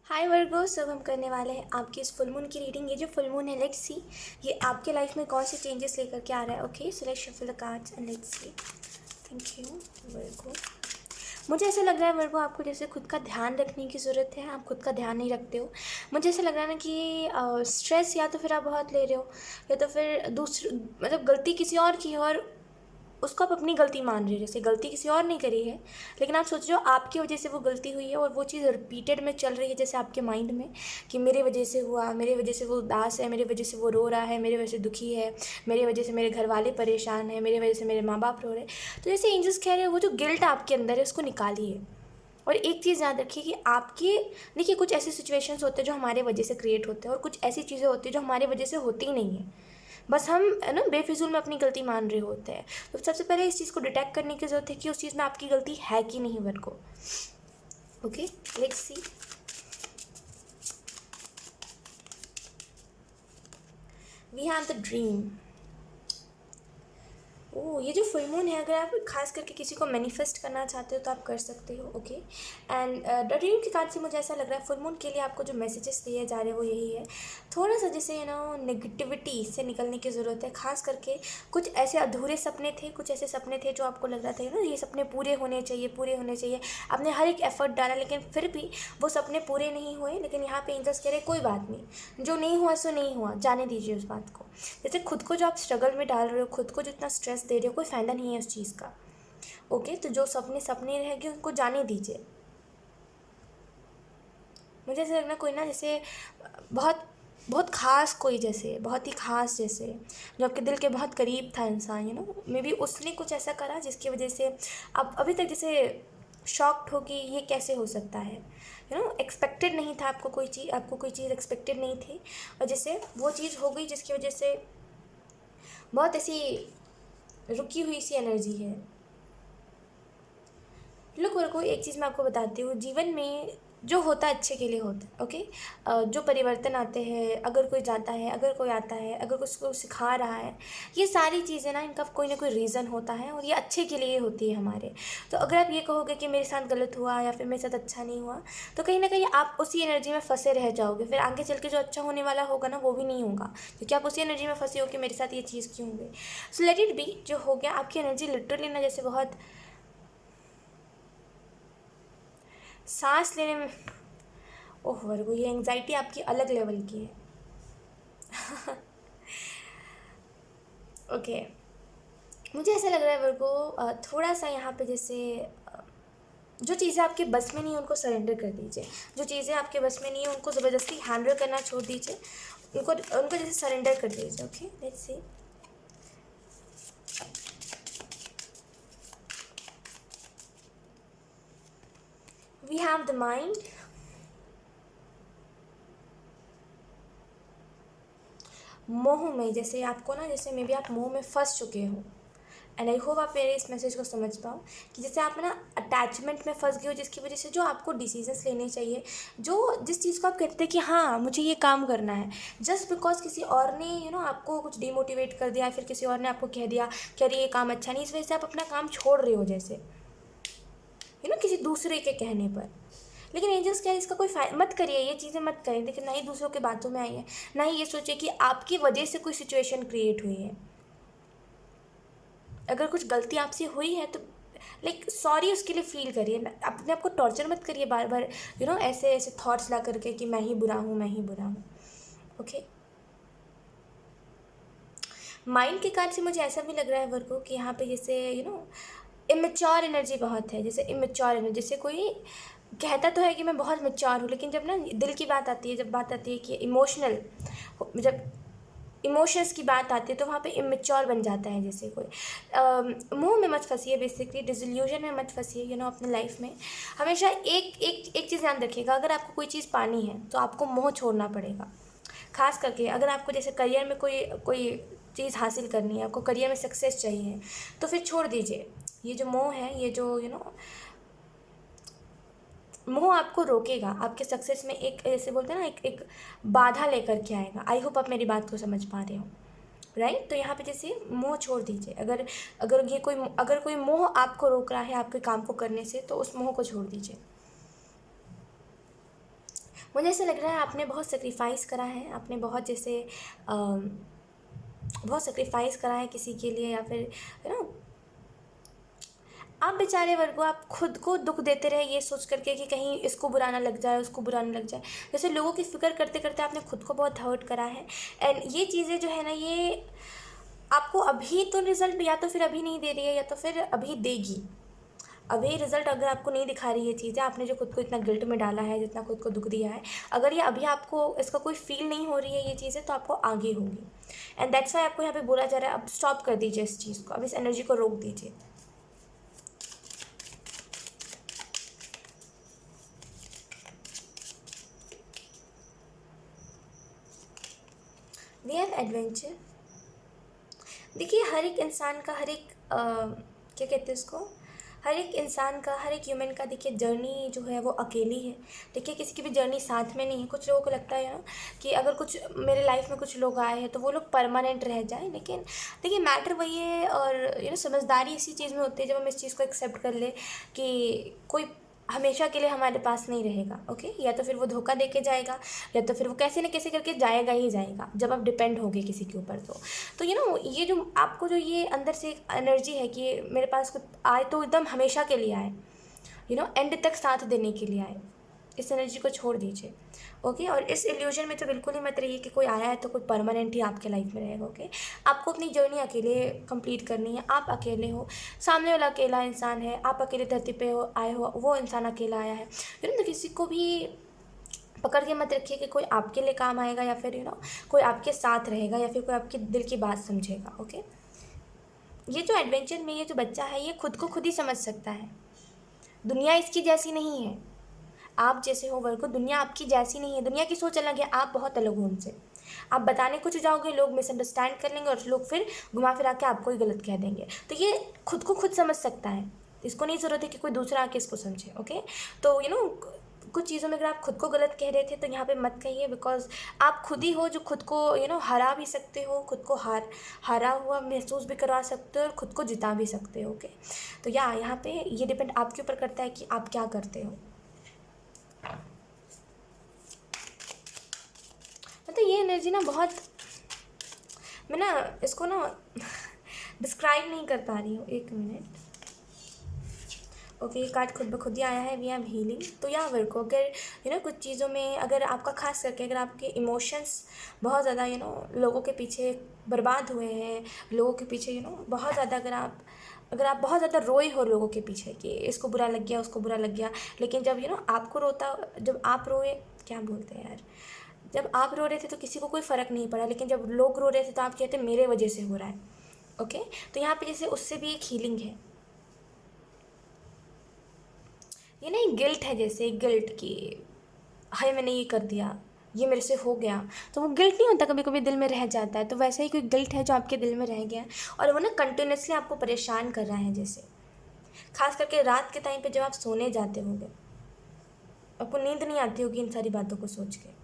हाय वर्गो, सब हम करने वाले हैं आपकी इस फुल मून की रीडिंग। ये जो फुल मून है, लेट्स सी ये आपके लाइफ में कौन से चेंजेस लेकर के आ रहा है। Okay, so let's shuffle the cards and let's see. Thank you Virgo. मुझे ऐसा लग रहा है वर्गो, आपको जैसे खुद का ध्यान रखने की ज़रूरत है। आप खुद का ध्यान नहीं रखते हो। मुझे ऐसा लग रहा है ना कि स्ट्रेस या तो फिर आप बहुत ले रहे हो, या तो फिर दूसरी मतलब गलती किसी और की है और उसको आप अपनी गलती मान रहे हो। जैसे गलती किसी और नहीं करी है, लेकिन आप सोच रहे हो आपकी वजह से वो गलती हुई है, और वो चीज़ रिपीटेड में चल रही है जैसे आपके माइंड में कि मेरे वजह से हुआ, मेरे वजह से वो उदास है, मेरे वजह से वो रो रहा है, मेरे वजह से दुखी है, मेरे वजह से मेरे घर वाले परेशान हैं, मेरे वजह से मेरे माँ बाप रो रहे हैं। तो जैसे एंजल्स कह रहे हैं, वो जो गिल्ट आपके अंदर है उसको निकालिए। और एक चीज़ याद रखिए कि आपके देखिए कुछ ऐसे सिचुएशंस होते हैं जो हमारे वजह से क्रिएट होते हैं, और कुछ ऐसी चीज़ें होती हैं जो हमारे वजह से होती ही नहीं है। बस हम है ना बेफिजूल में अपनी गलती मान रहे होते हैं। तो सबसे पहले इस चीज़ को डिटेक्ट करने की ज़रूरत है कि उस चीज़ में आपकी गलती है कि नहीं वर्ग को। Okay, let's see. We have the dream. Oh, ये जो फुल मून है, अगर आप खास करके किसी को मैनिफेस्ट करना चाहते हो तो आप कर सकते हो। ओके, एंड द ड्रीम के कार्ड से मुझे ऐसा लग रहा है फुल मून के लिए आपको जो मैसेजेस दिए जा रहे हैं वो यही है। थोड़ा सा जैसे नेगेटिविटी से निकलने की ज़रूरत है। खास करके कुछ ऐसे अधूरे सपने थे, कुछ ऐसे सपने थे जो आपको लग रहा था ये सपने पूरे होने चाहिए, पूरे होने चाहिए। आपने हर एक एफर्ट डाला, लेकिन फिर भी वो सपने पूरे नहीं हुए। लेकिन यहाँ पे एंजल्स कह रहे कोई बात नहीं, जो नहीं हुआ सो नहीं हुआ, जाने दीजिए उस बात को। जैसे खुद को जो आप स्ट्रगल में डाल रहे हो, खुद को जितना स्ट्रेस दे रहे हो, कोई फ़ायदा नहीं है उस चीज़ का। ओके, तो जो सपने सपने रहेंगे उनको जाने दीजिए। मुझे ऐसा लगना कोई ना जैसे बहुत बहुत ख़ास कोई, जैसे बहुत ही ख़ास, जैसे जो आपके दिल के बहुत करीब था इंसान, मे बी उसने कुछ ऐसा करा जिसकी वजह से आप अभी तक जैसे शॉक्ड हो कि ये कैसे हो सकता है। एक्सपेक्टेड नहीं था आपको कोई चीज़, आपको कोई चीज़ एक्सपेक्टेड नहीं थी, और जैसे वो चीज़ हो गई जिसकी वजह से बहुत ऐसी रुकी हुई सी एनर्जी है। लुक वर्को, एक चीज़ मैं आपको बताती हूँ, जीवन में जो होता है अच्छे के लिए होता है। ओके, जो परिवर्तन आते हैं, अगर कोई जाता है, अगर कोई आता है, अगर कुछ को सिखा रहा है, ये सारी चीज़ें ना इनका कोई ना कोई रीज़न होता है, और ये अच्छे के लिए होती है हमारे। तो अगर आप ये कहोगे कि मेरे साथ गलत हुआ या फिर मेरे साथ अच्छा नहीं हुआ, तो कहीं ना कहीं आप उसी एनर्जी में फंसे रह जाओगे। फिर आगे चल के जो अच्छा होने वाला होगा ना वो भी नहीं होगा, क्योंकि आप उसी एनर्जी में फंसे हो कि मेरे साथ ये चीज़ क्यों हुई। सो लेट इट बी, जो हो गया। आपकी एनर्जी लिटरली ना जैसे बहुत सांस लेने में, ओह वर्गो, ये एंग्जाइटी आपकी अलग लेवल की है। ओके, मुझे ऐसा लग रहा है वर्गो, थोड़ा सा यहाँ पे जैसे जो चीज़ें आपके बस में नहीं है उनको सरेंडर कर दीजिए। जो चीज़ें आपके बस में नहीं है उनको ज़बरदस्ती हैंडल करना छोड़ दीजिए, उनको उनको जैसे सरेंडर कर दीजिए। Okay, let's see. We have the mind. मोह में, जैसे आपको ना जैसे मे बी आप मोह में फंस चुके हो, एंड आई होप आप मेरे इस मैसेज को समझ पाओ कि जैसे आप ना अटैचमेंट में फंस गए हो, जिसकी वजह से जो आपको डिसीजंस लेने चाहिए, जो जिस चीज़ को आप कहते हैं कि हाँ मुझे ये काम करना है, जस्ट बिकॉज किसी और ने आपको कुछ डिमोटिवेट कर दिया, फिर किसी और ने आपको कह दिया कि अरे ये काम अच्छा नहीं, इस वजह से आप अपना काम छोड़ रहे हो, जैसे किसी दूसरे के कहने पर। लेकिन एंजल्स क्या है, इसका कोई मत करिए, ये चीज़ें मत करें। देखिए, ना ही दूसरों के बातों में आई है, ना ही ये सोचिए कि आपकी वजह से कोई सिचुएशन क्रिएट हुई है। अगर कुछ गलती आपसे हुई है तो लाइक सॉरी उसके लिए फील करिए। अपने आप को टॉर्चर मत करिए बार बार ऐसे ऐसे थॉट्स ला करके कि मैं ही बुरा हूँ, मैं ही बुरा हूँ। ओके, माइंड के कार्ड से मुझे ऐसा भी लग रहा है वर्को कि यहाँ पे जैसे इमेच्योर एनर्जी बहुत है। जैसे इमेच्योर एनर्जी, जैसे कोई कहता तो है कि मैं बहुत मेच्योर हूँ, लेकिन जब ना दिल की बात आती है, जब बात आती है कि इमोशनल, जब इमोशंस की बात आती है तो वहाँ पे इमेच्योर बन जाता है। जैसे कोई मुंह में मत फंसिए, बेसिकली डिसइल्यूजन में मत फंसिए। अपने लाइफ में हमेशा एक चीज़ ध्यान रखिएगा, अगर आपको कोई चीज़ पानी है तो आपको मोह छोड़ना पड़ेगा। खास करके अगर आपको जैसे करियर में कोई कोई चीज़ हासिल करनी है, आपको करियर में सक्सेस चाहिए, तो फिर छोड़ दीजिए। ये जो मोह है, ये जो मोह आपको रोकेगा आपके सक्सेस में। एक जैसे बोलते हैं ना, एक बाधा लेकर के आएगा। आई होप आप मेरी बात को समझ पा रहे हो, राइट। तो यहाँ पे जैसे मोह छोड़ दीजिए। अगर अगर कोई मोह आपको रोक रहा है आपके काम को करने से, तो उस मोह को छोड़ दीजिए। मुझे ऐसा लग रहा है आपने बहुत सेक्रीफाइस करा है, आपने बहुत जैसे बहुत सेक्रीफाइस करा है किसी के लिए, या फिर यू नो आप बेचारे वर्गो आप खुद को दुख देते रहे ये सोच करके कि कहीं इसको बुरा ना लग जाए, उसको बुरा ना लग जाए। जैसे लोगों की फ़िक्र करते करते आपने खुद को बहुत हर्ट करा है। एंड ये चीज़ें जो है ना, ये आपको अभी तो रिज़ल्ट या तो फिर अभी नहीं दे रही है, या तो फिर अभी देगी। अभी रिज़ल्ट अगर आपको नहीं दिखा रही है चीज़ें, आपने जो खुद को इतना गिल्ट में डाला है, जितना खुद को दुख दिया है, अगर ये अभी आपको इसका कोई फ़ील नहीं हो रही है ये चीज़ें, तो आपको आगे होगी। एंड दैट्स वाई आपको यहाँ पे बोला जा रहा है अब स्टॉप कर दीजिए इस चीज़ को, अब इस एनर्जी को रोक दीजिए। We have adventure. देखिए हर एक इंसान का, हर एक क्या कहते हैं इसको, हर एक इंसान का, हर एक ह्यूमन का देखिए जर्नी जो है वो अकेली है। देखिए किसी की भी जर्नी साथ में नहीं है। कुछ लोगों को लगता है ना कि अगर कुछ मेरे लाइफ में कुछ लोग आए हैं तो वो लोग परमानेंट रह जाए, लेकिन देखिए मैटर वही है। और समझदारी इसी चीज़ में होती है जब हम इस चीज़ को एक्सेप्ट कर ले कि कोई हमेशा के लिए हमारे पास नहीं रहेगा। ओके, या तो फिर वो धोखा दे के जाएगा, या तो फिर वो कैसे न कैसे करके जाएगा ही जाएगा जब आप डिपेंड होगे किसी के ऊपर। तो ये जो आपको जो ये अंदर से एक एनर्जी है कि मेरे पास कुछ आए तो एकदम हमेशा के लिए आए, एंड तक साथ देने के लिए आए, इस एनर्जी को छोड़ दीजिए। ओके, और इस इल्यूजन में तो बिल्कुल ही मत रहिए कि कोई आया है तो कोई परमानेंट ही आपके लाइफ में रहेगा। ओके, आपको अपनी जर्नी अकेले कंप्लीट करनी है। आप अकेले हो, सामने वाला अकेला इंसान है, आप अकेले धरती पे हो आए हो, वो इंसान अकेला आया है। तो किसी को भी पकड़ के मत रखिए कि कोई आपके लिए काम आएगा, या फिर कोई आपके साथ रहेगा, या फिर कोई आपके दिल की बात समझेगा। ओके, ये जो एडवेंचर में ये जो बच्चा है ये खुद को खुद ही समझ सकता है। दुनिया इसकी जैसी नहीं है। आप जैसे हो वर्गो, दुनिया आपकी जैसी नहीं है। दुनिया की सोच अलग है, आप बहुत अलग हो उनसे। आप बताने कुछ जाओगे, लोग मिसअंडरस्टैंड कर लेंगे और लोग फिर घुमा फिरा के आपको ही गलत कह देंगे। तो ये खुद को खुद समझ सकता है, इसको नहीं ज़रूरत है कि कोई दूसरा आके इसको समझे। ओके, तो कुछ चीज़ों में अगर आप खुद को गलत कह रहे थे तो यहाँ पे मत कहिए, बिकॉज आप खुद ही हो जो खुद को हरा भी सकते हो, खुद को हारा हुआ महसूस भी करवा सकते हो, और खुद को जिता भी सकते हो। ओके, तो यहाँ पे ये डिपेंड आपके ऊपर करता है कि आप क्या करते हो। मतलब ये एनर्जी ना बहुत, मैं ना इसको ना डिस्क्राइब नहीं कर पा रही हूँ। एक मिनट। ओके, ये कार्ड खुद ब खुद ही आया है, वी आर हीलिंग। तो यहाँ वर्क को अगर कुछ चीज़ों में अगर आपका खास करके अगर आपके इमोशंस बहुत ज़्यादा लोगों के पीछे बर्बाद हुए हैं, लोगों के पीछे बहुत ज़्यादा अगर आप बहुत ज़्यादा रोए हो लोगों के पीछे कि इसको बुरा लग गया, उसको बुरा लग गया, लेकिन जब आपको जब आप रोए, क्या बोलते हैं यार, जब आप रो रहे थे तो किसी को कोई फ़र्क नहीं पड़ा, लेकिन जब लोग रो रहे थे तो आप कहते मेरे वजह से हो रहा है। ओके, तो यहाँ पे जैसे उससे भी एक हीलिंग है। ये नहीं गिल्ट है, जैसे गिल्ट कि हाय मैंने ये कर दिया, ये मेरे से हो गया, तो वो गिल्ट नहीं होता, कभी कभी दिल में रह जाता है। तो वैसा ही कोई गिल्ट है जो आपके दिल में रह गया है, और वो कंटिन्यूसली आपको परेशान कर रहा है। जैसे खास करके रात के टाइम पे जब आप सोने जाते होंगे, आपको नींद नहीं आती होगी इन सारी बातों को सोच के।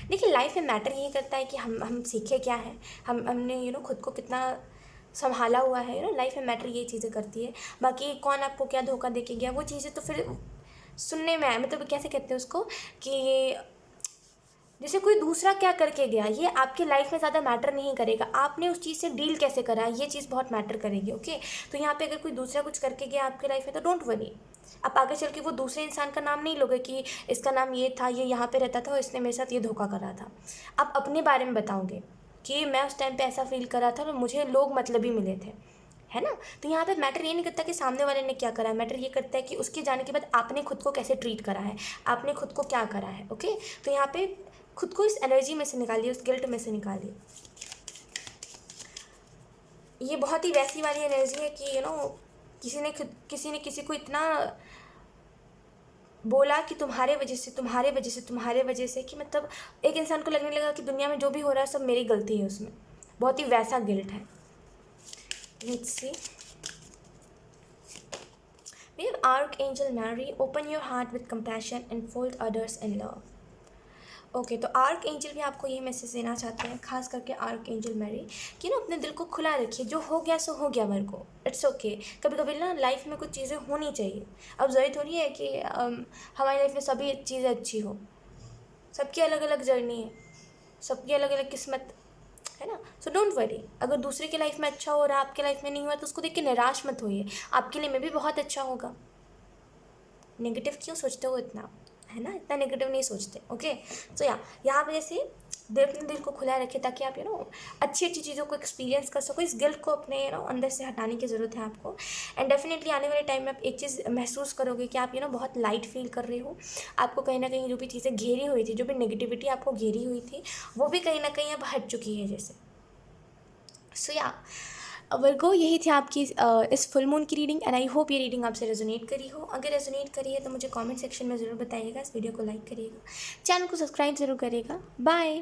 देखिए लाइफ में मैटर यही करता है कि हम सीखे क्या है, हमने खुद को कितना संभाला हुआ है। लाइफ में मैटर ये चीज़ें करती है। बाकी कौन आपको क्या धोखा दे के गया, वो चीज़ें तो फिर सुनने में आए, मतलब कैसे कहते हैं उसको कि जैसे कोई दूसरा क्या करके गया, ये आपके लाइफ में ज़्यादा मैटर नहीं करेगा। आपने उस चीज़ से डील कैसे करा, ये चीज़ बहुत मैटर करेगी। ओके, तो यहाँ पे अगर कोई दूसरा कुछ करके गया आपके लाइफ में तो डोंट वरी, आप आगे चल के वो दूसरे इंसान का नाम नहीं लोगे कि इसका नाम ये था, ये यहाँ पे रहता था और इसने मेरे साथ ये धोखा करा था। आप अपने बारे में बताओगे कि मैं उस टाइम पे ऐसा फील करा था और मुझे लोग मतलबी मिले थे, है ना। तो यहाँ पे मैटर ये नहीं करता कि सामने वाले ने क्या करा है, मैटर ये करता है कि उसके जाने के बाद आपने खुद को कैसे ट्रीट करा है, आपने खुद को क्या करा है। ओके, तो यहाँ पे खुद को इस एनर्जी में से निकालिए, उस गिल्ट में से निकालिए। ये बहुत ही वैसी वाली एनर्जी है कि किसी ने किसी को इतना बोला कि तुम्हारे वजह से तुम्हारे वजह से तुम्हारे वजह से, कि मतलब एक इंसान को लगने लगा कि दुनिया में जो भी हो रहा है सब मेरी गलती है उसमें। बहुत ही वैसा गिल्ट है। Let's see, we have Archangel Mary, open your heart with compassion and fold others in love. Okay, तो आर्क एंजल भी आपको ये मैसेज देना चाहते हैं, खास करके आर्क एंजल मैरी, कि ना अपने दिल को खुला रखिए, जो हो गया सो हो गया मेरे को, इट्स ओके। कभी कभी ना लाइफ में कुछ चीज़ें होनी चाहिए। अब ज़रूरी थोड़ी है कि हमारी लाइफ में सभी चीज़ें अच्छी हो, सबकी अलग अलग जर्नी है, सबकी अलग अलग किस्मत है ना। सो डोंट वरी, अगर दूसरे की लाइफ में अच्छा हो रहा है, आपके लाइफ में नहीं हुआ, तो उसको देख के निराश मत होइए, आपके लिए में भी बहुत अच्छा होगा। नेगेटिव क्यों सोचते हो इतना, है ना, इतना नेगेटिव नहीं सोचते। ओके, सो यहाँ पे जैसे अपने दिल को खुला रखें, ताकि आप अच्छी अच्छी चीज़ों को एक्सपीरियंस कर सको। इस गिल्ट को अपने अंदर से हटाने की ज़रूरत है आपको। एंड डेफिनेटली आने वाले टाइम में आप एक चीज़ महसूस करोगे कि आप बहुत लाइट फील कर रहे हो। आपको कहीं ना कहीं जो भी चीज़ें घेरी हुई थी, जो भी नेगेटिविटी आपको घेरी हुई थी, वो भी कहीं ना कहीं अब हट चुकी है जैसे। सो वर्गो, यही थी आपकी इस फुल मून की रीडिंग। एंड आई होप ये रीडिंग आपसे रेजोनेट करी हो। अगर रेजोनेट करी है तो मुझे कमेंट सेक्शन में ज़रूर बताइएगा, इस वीडियो को लाइक करिएगा, चैनल को सब्सक्राइब ज़रूर करिएगा। बाय।